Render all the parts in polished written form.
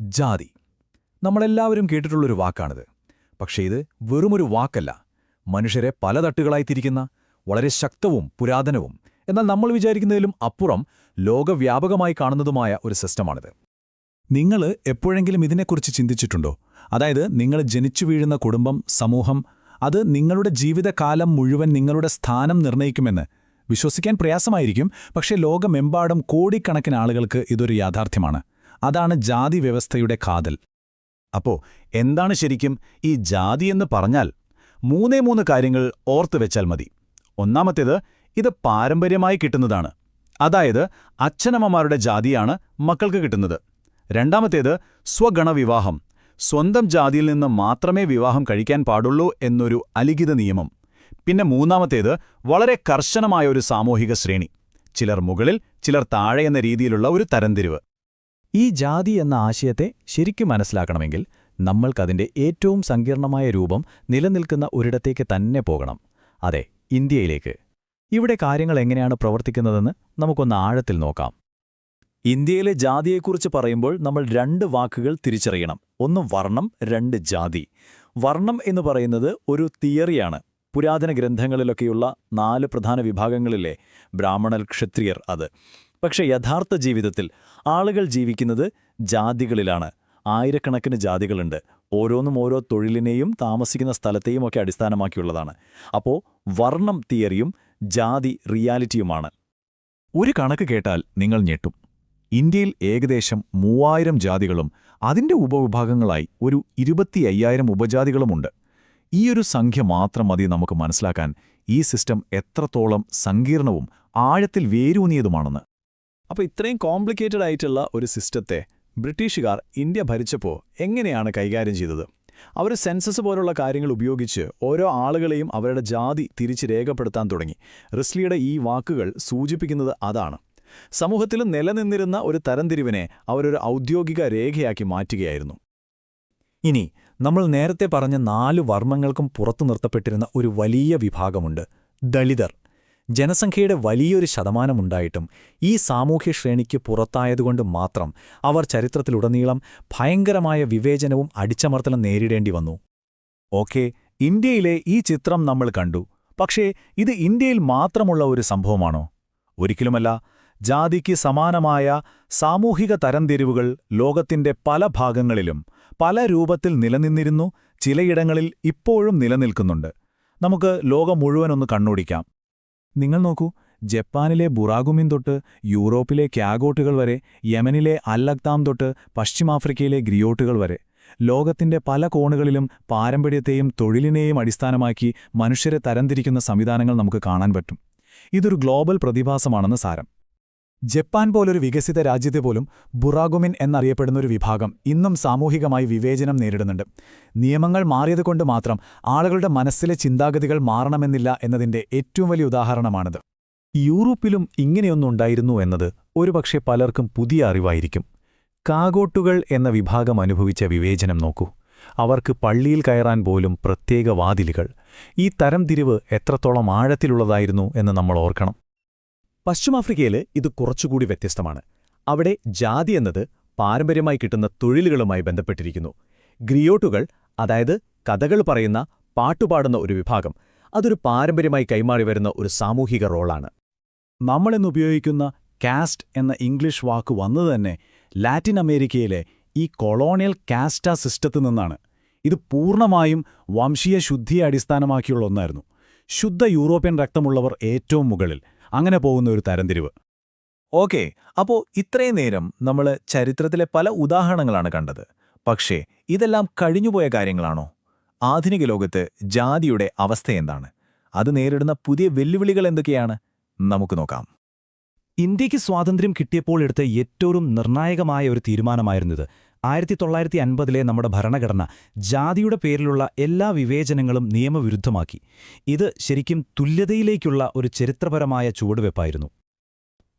ജാതി. നമ്മളെല്ലാവരും കേട്ടിട്ടുള്ളൊരു വാക്കാണിത്. പക്ഷേ ഇത് വെറുമൊരു വാക്കല്ല. മനുഷ്യരെ പല തട്ടുകളായി തിരിക്കുന്ന, വളരെ ശക്തവും പുരാതനവും, എന്നാൽ നമ്മൾ വിചാരിക്കുന്നതിലും അപ്പുറം ലോകവ്യാപകമായി കാണുന്നതുമായ ഒരു സിസ്റ്റമാണിത്. നിങ്ങൾ എപ്പോഴെങ്കിലും ഇതിനെക്കുറിച്ച് ചിന്തിച്ചിട്ടുണ്ടോ? അതായത് നിങ്ങൾ ജനിച്ചു വീഴുന്ന കുടുംബം, സമൂഹം, അത് നിങ്ങളുടെ ജീവിതകാലം മുഴുവൻ നിങ്ങളുടെ സ്ഥാനം നിർണ്ണയിക്കുമെന്ന് വിശ്വസിക്കാൻ പ്രയാസമായിരിക്കും. പക്ഷേ ലോകമെമ്പാടും കോടിക്കണക്കിന് ആളുകൾക്ക് ഇതൊരു യാഥാർത്ഥ്യമാണ്. അതാണ് ജാതി വ്യവസ്ഥയുടെ കാതൽ. അപ്പോ എന്താണ് ശരിക്കും ഈ ജാതി എന്ന് പറഞ്ഞാൽ? മൂന്നേ കാര്യങ്ങൾ ഓർത്തുവെച്ചാൽ മതി. ഒന്നാമത്തേത്, ഇത് പാരമ്പര്യമായി കിട്ടുന്നതാണ്. അതായത് അച്ഛനമ്മമാരുടെ ജാതിയാണ് മക്കൾക്ക് കിട്ടുന്നത്. രണ്ടാമത്തേത്, സ്വഗണവിവാഹം. സ്വന്തം ജാതിയിൽ നിന്ന് മാത്രമേ വിവാഹം കഴിക്കാൻ പാടുള്ളൂ എന്നൊരു അലിഖിത നിയമം. പിന്നെ മൂന്നാമത്തേത്, വളരെ കർശനമായ ഒരു സാമൂഹിക ശ്രേണി. ചിലർ മുകളിൽ, ചിലർ താഴെ എന്ന രീതിയിലുള്ള ഒരു തരംതിരിവ്. ഈ ജാതി എന്ന ആശയത്തെ ശരിക്കും മനസ്സിലാക്കണമെങ്കിൽ നമ്മൾക്കതിൻ്റെ ഏറ്റവും സങ്കീർണമായ രൂപം നിലനിൽക്കുന്ന ഒരിടത്തേക്ക് തന്നെ പോകണം. അതെ, ഇന്ത്യയിലേക്ക്. ഇവിടെ കാര്യങ്ങൾ എങ്ങനെയാണ് പ്രവർത്തിക്കുന്നതെന്ന് നമുക്കൊന്ന് ആഴത്തിൽ നോക്കാം. ഇന്ത്യയിലെ ജാതിയെക്കുറിച്ച് പറയുമ്പോൾ നമ്മൾ രണ്ട് വാക്കുകൾ തിരിച്ചറിയണം. ഒന്ന് വർണ്ണം, രണ്ട് ജാതി. വർണ്ണം എന്ന് പറയുന്നത് ഒരു തിയറിയാണ്. പുരാതന ഗ്രന്ഥങ്ങളിലൊക്കെയുള്ള 4 പ്രധാന വിഭാഗങ്ങളിലെ ബ്രാഹ്മണർ, ക്ഷത്രിയർ, അത്. പക്ഷേ യഥാർത്ഥ ജീവിതത്തിൽ ആളുകൾ ജീവിക്കുന്നത് ജാതികളിലാണ്. ആയിരക്കണക്കിന് ജാതികളുണ്ട്. ഓരോന്നും ഓരോ തൊഴിലിനെയും താമസിക്കുന്ന സ്ഥലത്തെയും ഒക്കെ അടിസ്ഥാനമാക്കിയുള്ളതാണ്. അപ്പോൾ വർണ്ണം തിയറിയും ജാതി റിയാലിറ്റിയുമാണ്. ഒരു കണക്ക് കേട്ടാൽ നിങ്ങൾ ഞെട്ടും. ഇന്ത്യയിൽ ഏകദേശം 3000 ജാതികളും അതിൻ്റെ ഉപവിഭാഗങ്ങളായി ഒരു 25,000 ഉപജാതികളുമുണ്ട്. ഈയൊരു സംഖ്യ മാത്രം മതി നമുക്ക് മനസ്സിലാക്കാൻ ഈ സിസ്റ്റം എത്രത്തോളം സങ്കീർണവും ആഴത്തിൽ വേരൂന്നിയതുമാണെന്ന്. അപ്പോൾ ഇത്രയും കോംപ്ലിക്കേറ്റഡ് ആയിട്ടുള്ള ഒരു സിസ്റ്റത്തെ ബ്രിട്ടീഷുകാർ ഇന്ത്യ ഭരിച്ചപ്പോൾ എങ്ങനെയാണ് കൈകാര്യം ചെയ്തത്? അവർ സെൻസസ് പോലുള്ള കാര്യങ്ങൾ ഉപയോഗിച്ച് ഓരോ ആളുകളെയും അവരുടെ ജാതി തിരിച്ച് രേഖപ്പെടുത്താൻ തുടങ്ങി. റിസ്ലിയുടെ ഈ വാക്കുകൾ സൂചിപ്പിക്കുന്നത് അതാണ്. സമൂഹത്തിൽ നിലനിന്നിരുന്ന ഒരു തരംതിരിവിനെ അവരൊരു ഔദ്യോഗിക രേഖയാക്കി മാറ്റുകയായിരുന്നു. ഇനി നമ്മൾ നേരത്തെ പറഞ്ഞ 4 വർണ്ണങ്ങൾക്കും പുറത്തു നിർത്തപ്പെട്ടിരുന്ന ഒരു വലിയ വിഭാഗമുണ്ട്, ദളിതർ. ജനസംഖ്യയുടെ വലിയൊരു ശതമാനമുണ്ടായിട്ടും ഈ സാമൂഹ്യ ശ്രേണിക്ക് പുറത്തായതുകൊണ്ട് മാത്രം അവർ ചരിത്രത്തിലുടനീളം ഭയങ്കരമായ വിവേചനവും അടിച്ചമർത്തലും നേരിടേണ്ടി വന്നു. ഓക്കെ, ഇന്ത്യയിലെ ഈ ചിത്രം നമ്മൾ കണ്ടു. പക്ഷേ ഇത് ഇന്ത്യയിൽ മാത്രമുള്ള ഒരു സംഭവമാണോ? ഒരിക്കലുമല്ല. ജാതിക്ക് സമാനമായ സാമൂഹിക തരംതിരിവുകൾ ലോകത്തിന്റെ പല ഭാഗങ്ങളിലും പല രൂപത്തിൽ നിലനിന്നിരുന്നു. ചിലയിടങ്ങളിൽ ഇപ്പോഴും നിലനിൽക്കുന്നുണ്ട്. നമുക്ക് ലോകം മുഴുവനൊന്ന് കണ്ണോടിക്കാം. നിങ്ങൾ നോക്കൂ, ജപ്പാനിലെ ബുറാഗുമിൻ തൊട്ട് യൂറോപ്പിലെ ക്യാഗോട്ടുകൾ വരെ, യമനിലെ അൽ-അഖ്താം തൊട്ട് പശ്ചിമാഫ്രിക്കയിലെ ഗ്രിയോട്ടുകൾ വരെ. ലോകത്തിന്റെ പല കോണുകളിലും പാരമ്പര്യത്തെയും തൊഴിലിനെയും അടിസ്ഥാനമാക്കി മനുഷ്യരെ തരംതിരിക്കുന്ന സംവിധാനങ്ങൾ നമുക്ക് കാണാൻ പറ്റും. ഇതൊരു ഗ്ലോബൽ പ്രതിഭാസമാണെന്ന് സാരം. ജപ്പാൻ പോലൊരു വികസിത രാജ്യത്തെ പോലും ബുറാഗുമിൻ എന്നറിയപ്പെടുന്നൊരു വിഭാഗം ഇന്നും സാമൂഹികമായി വിവേചനം നേരിടുന്നുണ്ട്. നിയമങ്ങൾ മാറിയതുകൊണ്ട് മാത്രം ആളുകളുടെ മനസ്സിലെ ചിന്താഗതികൾ മാറണമെന്നില്ല എന്നതിൻ്റെ ഏറ്റവും വലിയ ഉദാഹരണമാണിത്. യൂറോപ്പിലും ഇങ്ങനെയൊന്നുണ്ടായിരുന്നു എന്നത് ഒരുപക്ഷെ പലർക്കും പുതിയ അറിവായിരിക്കും. കാഗോട്ടുകൾ എന്ന വിഭാഗം അനുഭവിച്ച വിവേചനം നോക്കൂ. അവർക്ക് പള്ളിയിൽ കയറാൻ പോലും പ്രത്യേക വാതിലുകൾ. ഈ തരംതിരിവ് എത്രത്തോളം ആഴത്തിലുള്ളതായിരുന്നു എന്ന് നമ്മൾ ഓർക്കണം. പശ്ചിമാഫ്രിക്കയിൽ ഇത് കുറച്ചുകൂടി വ്യത്യസ്തമാണ്. അവിടെ ജാതി എന്നത് പാരമ്പര്യമായി കിട്ടുന്ന തൊഴിലുകളുമായി ബന്ധപ്പെട്ടിരിക്കുന്നു. ഗ്രിയോട്ടുകൾ, അതായത് കഥകൾ പറയുന്ന, പാട്ടുപാടുന്ന ഒരു വിഭാഗം, അതൊരു പാരമ്പര്യമായി കൈമാറി വരുന്ന ഒരു സാമൂഹിക റോളാണ്. നമ്മളിന്നുപയോഗിക്കുന്ന കാസ്റ്റ് എന്ന ഇംഗ്ലീഷ് വാക്ക് വന്നതുതന്നെ ലാറ്റിൻ അമേരിക്കയിലെ ഈ കൊളോണിയൽ കാസ്റ്റ സിസ്റ്റത്തിൽ നിന്നാണ്. ഇത് പൂർണ്ണമായും വംശീയ ശുദ്ധിയെ അടിസ്ഥാനമാക്കിയുള്ള ഒന്നായിരുന്നു. ശുദ്ധ യൂറോപ്യൻ രക്തമുള്ളവർ ഏറ്റവും മുകളിൽ, അങ്ങനെ പോകുന്ന ഒരു തരംതിരിവ്. ഓക്കെ, അപ്പോൾ ഇത്രയും നേരം നമ്മൾ ചരിത്രത്തിലെ പല ഉദാഹരണങ്ങളാണ് കണ്ടത്. പക്ഷേ ഇതെല്ലാം കഴിഞ്ഞുപോയ കാര്യങ്ങളാണോ? ആധുനിക ലോകത്ത് ജാതിയുടെ അവസ്ഥയെന്താണ്? അത് നേരിടുന്ന പുതിയ വെല്ലുവിളികൾ എന്തൊക്കെയാണ്? നമുക്ക് നോക്കാം. ഇന്ത്യക്ക് സ്വാതന്ത്ര്യം കിട്ടിയപ്പോൾ എടുത്ത ഏറ്റവും നിർണായകമായ ഒരു തീരുമാനമായിരുന്നത് 1950-ലെ നമ്മുടെ ഭരണഘടന ജാതിയുടെ പേരിലുള്ള എല്ലാ വിവേചനങ്ങളും നിയമവിരുദ്ധമാക്കി. ഇത് ശരിക്കും തുല്യതയിലേക്കുള്ള ഒരു ചരിത്രപരമായ ചുവടുവെപ്പായിരുന്നു.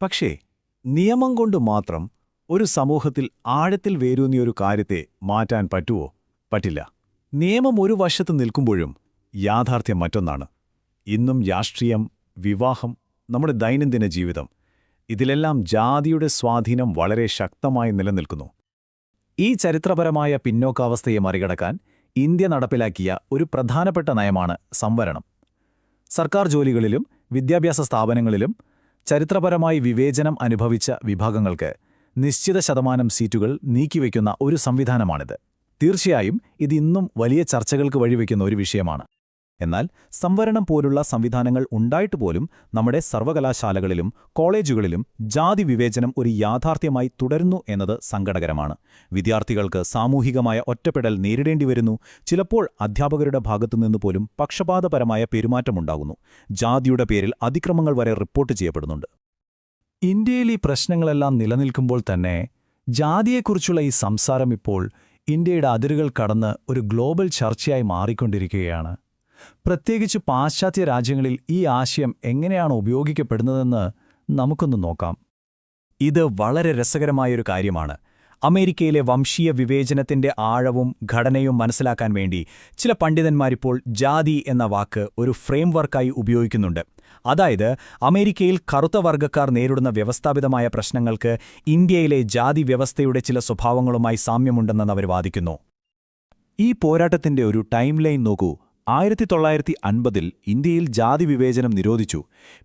പക്ഷേ നിയമം കൊണ്ട് മാത്രം ഒരു സമൂഹത്തിൽ ആഴത്തിൽ വേരൂന്നിയൊരു കാര്യത്തെ മാറ്റാൻ പറ്റുമോ? പറ്റില്ല. നിയമം ഒരു വശത്ത് നിൽക്കുമ്പോഴും യാഥാർത്ഥ്യം മറ്റൊന്നാണ്. ഇന്നും രാഷ്ട്രീയം, വിവാഹം, നമ്മുടെ ദൈനംദിന ജീവിതം, ഇതിലെല്ലാം ജാതിയുടെ സ്വാധീനം വളരെ ശക്തമായി നിലനിൽക്കുന്നു. ഈ ചരിത്രപരമായ പിന്നോക്കാവസ്ഥയെ മറികടക്കാൻ ഇന്ത്യ നടപ്പിലാക്കിയ ഒരു പ്രധാനപ്പെട്ട നയമാണ് സംവരണം. സർക്കാർ ജോലികളിലും വിദ്യാഭ്യാസ സ്ഥാപനങ്ങളിലും ചരിത്രപരമായി വിവേചനം അനുഭവിച്ച വിഭാഗങ്ങൾക്ക് നിശ്ചിത ശതമാനം സീറ്റുകൾ നീക്കിവെക്കുന്ന ഒരു സംവിധാനമാണിത്. തീർച്ചയായും ഇതിന്നും വലിയ ചർച്ചകൾക്ക് വഴിവെക്കുന്ന ഒരു വിഷയമാണ്. എന്നാൽ സംവരണം പോലുള്ള സംവിധാനങ്ങൾ ഉണ്ടായിട്ടുപോലും നമ്മുടെ സർവകലാശാലകളിലും കോളേജുകളിലും ജാതി വിവേചനം ഒരു യാഥാർത്ഥ്യമായി തുടരുന്നു എന്നത് സങ്കടകരമാണ്. വിദ്യാർത്ഥികൾക്ക് സാമൂഹികമായ ഒറ്റപ്പെടൽ നേരിടേണ്ടി വരുന്നു. ചിലപ്പോൾ അധ്യാപകരുടെ ഭാഗത്തുനിന്ന് പോലും പക്ഷപാതപരമായ പെരുമാറ്റമുണ്ടാകുന്നു. ജാതിയുടെ പേരിൽ അതിക്രമങ്ങൾ വരെ റിപ്പോർട്ട് ചെയ്യപ്പെടുന്നുണ്ട്. ഇന്ത്യയിൽ ഈ പ്രശ്നങ്ങളെല്ലാം നിലനിൽക്കുമ്പോൾ തന്നെ ജാതിയെക്കുറിച്ചുള്ള ഈ സംസാരം ഇപ്പോൾ ഇന്ത്യയുടെ അതിരുകൾ കടന്ന് ഒരു ഗ്ലോബൽ ചർച്ചയായി മാറിക്കൊണ്ടിരിക്കുകയാണ്. പ്രത്യേകിച്ച് പാശ്ചാത്യ രാജ്യങ്ങളിൽ ഈ ആശയം എങ്ങനെയാണ് ഉപയോഗിക്കപ്പെടുന്നതെന്ന് നമുക്കൊന്ന് നോക്കാം. ഇത് വളരെ രസകരമായൊരു കാര്യമാണ്. അമേരിക്കയിലെ വംശീയ വിവേചനത്തിന്റെ ആഴവും ഘടനയും മനസ്സിലാക്കാൻ വേണ്ടി ചില പണ്ഡിതന്മാരിപ്പോൾ ജാതി എന്ന വാക്ക് ഒരു ഫ്രെയിംവർക്കായി ഉപയോഗിക്കുന്നുണ്ട്. അതായത് അമേരിക്കയിൽ കറുത്ത വർഗ്ഗക്കാർ നേരിടുന്ന വ്യവസ്ഥാപിതമായ പ്രശ്നങ്ങൾക്ക് ഇന്ത്യയിലെ ജാതി വ്യവസ്ഥയുടെ ചില സ്വഭാവങ്ങളുമായി സാമ്യമുണ്ടെന്ന് അവർ വാദിക്കുന്നു. ഈ പോരാട്ടത്തിന്റെ ഒരു ടൈം ലൈൻ നോക്കൂ. 1950-ൽ ഇന്ത്യയിൽ ജാതി വിവേചനം നിരോധിച്ചു.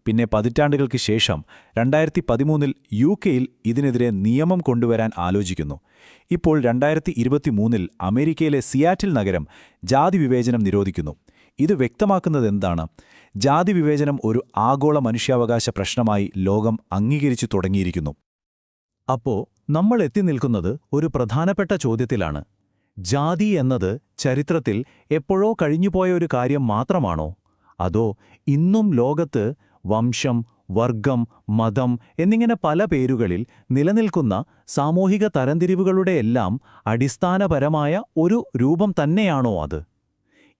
പിന്നെ പതിറ്റാണ്ടുകൾക്ക് ശേഷം 2013-ൽ UK-യിൽ ഇതിനെതിരെ നിയമം കൊണ്ടുവരാൻ ആലോചിക്കുന്നു. ഇപ്പോൾ 2023-ൽ അമേരിക്കയിലെ സിയാറ്റിൽ നഗരം ജാതി വിവേചനം നിരോധിക്കുന്നു. ഇത് വ്യക്തമാക്കുന്നതെന്താണ്? ജാതി വിവേചനം ഒരു ആഗോള മനുഷ്യാവകാശ പ്രശ്നമായി ലോകം അംഗീകരിച്ചു തുടങ്ങിയിരിക്കുന്നു. അപ്പോ നമ്മൾ എത്തിനിൽക്കുന്നത് ഒരു പ്രധാനപ്പെട്ട ചോദ്യത്തിലാണ്. ജാതി എന്നത് ചരിത്രത്തിൽ എപ്പോഴോ കഴിഞ്ഞുപോയ ഒരു കാര്യം മാത്രമാണോ? അതോ ഇന്നും ലോകത്ത് വംശം, വർഗം, മതം എന്നിങ്ങനെ പല പേരുകളിൽ നിലനിൽക്കുന്ന സാമൂഹിക തരംതിരിവുകളുടെയെല്ലാം അടിസ്ഥാനപരമായ ഒരു രൂപം തന്നെയാണോ അത്?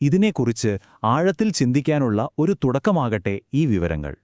ഇതിനെക്കുറിച്ച് ആഴത്തിൽ ചിന്തിക്കാനുള്ള ഒരു തുടക്കമാകട്ടെ ഈ വിവരങ്ങൾ.